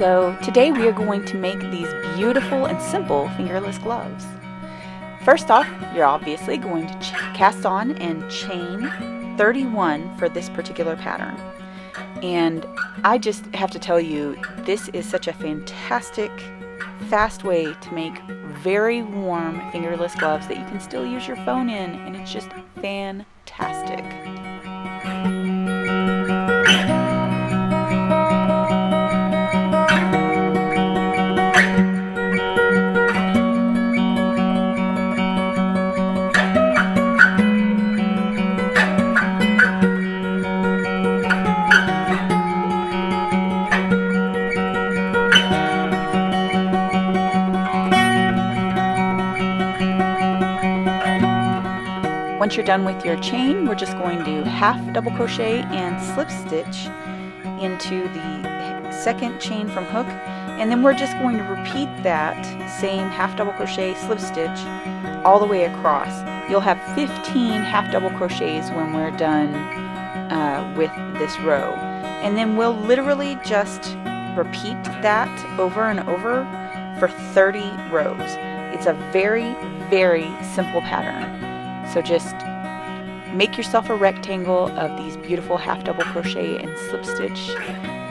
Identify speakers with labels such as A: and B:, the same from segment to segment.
A: Hello, today we are going to make these beautiful and simple fingerless gloves. First off, you're obviously going to cast on and chain 31 for this particular pattern. And I just have to tell you, this is such a fantastic, fast way to make very warm fingerless gloves that you can still use your phone in, and it's just fantastic. Once you're done with your chain, we're just going to half double crochet and slip stitch into the second chain from hook, and then we're just going to repeat that same half double crochet slip stitch all the way across. You'll have 15 half double crochets when we're done with this row, and then we'll literally just repeat that over and over for 30 rows. It's a very, very simple pattern. So just make yourself a rectangle of these beautiful half double crochet and slip stitch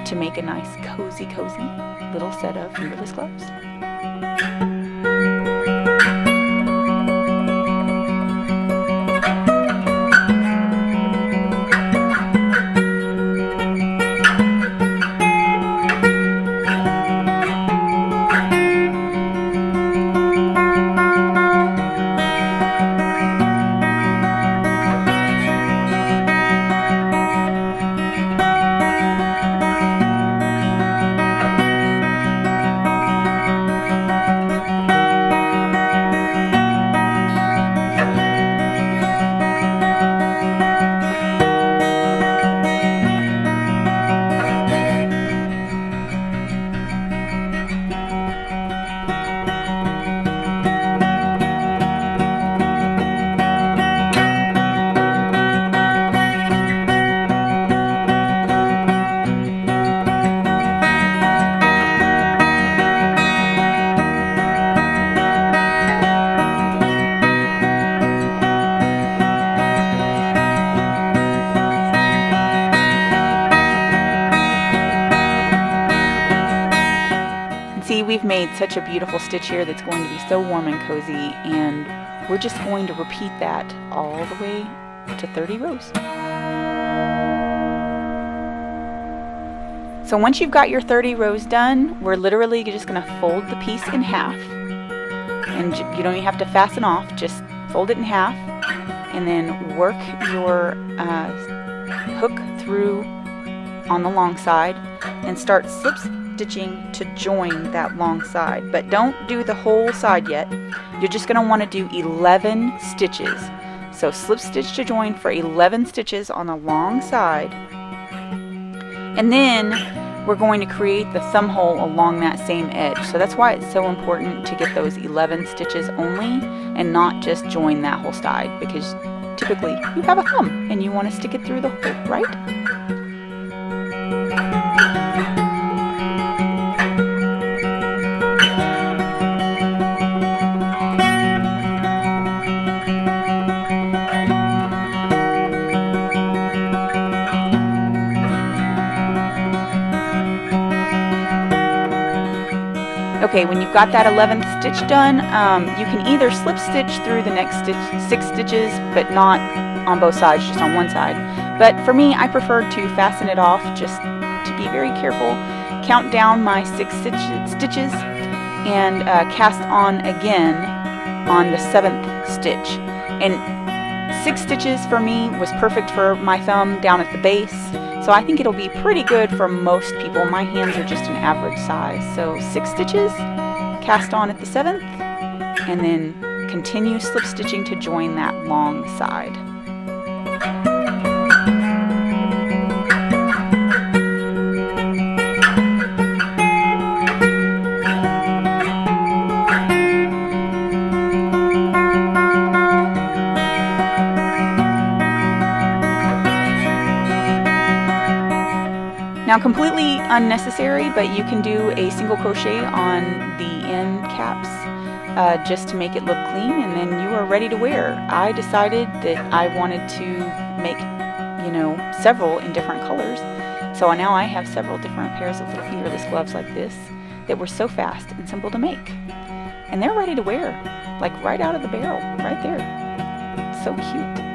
A: to make a nice cozy little set of fingerless gloves. See, we've made such a beautiful stitch here that's going to be so warm and cozy, and we're just going to repeat that all the way to 30 rows. So once you've got your 30 rows done, we're literally just going to fold the piece in half, and you don't even have to fasten off, just fold it in half, and then work your hook through on the long side and start slip stitching to join that long side, but don't do the whole side yet. You're just going to want to do 11 stitches. So slip stitch to join for 11 stitches on the long side, and then we're going to create the thumb hole along that same edge. So that's why it's so important to get those 11 stitches only and not just join that whole side, because typically you have a thumb and you want to stick it through the hole, right? Okay, when you've got that 11th stitch done, you can either slip stitch through the next 6 stitches, but not on both sides, just on one side. But for me, I prefer to fasten it off just to be very careful. Count down my 6 stitches and cast on again on the 7th stitch. And 6 stitches for me was perfect for my thumb down at the base. So I think it'll be pretty good for most people. My hands are just an average size. So 6 stitches, cast on at the 7th, and then continue slip stitching to join that long side. Now completely unnecessary, but you can do a single crochet on the end caps just to make it look clean, and then you are ready to wear. I decided that I wanted to make, you know, several in different colors, so now I have several different pairs of little fingerless gloves like this that were so fast and simple to make, and they're ready to wear, like right out of the barrel, right there. So cute.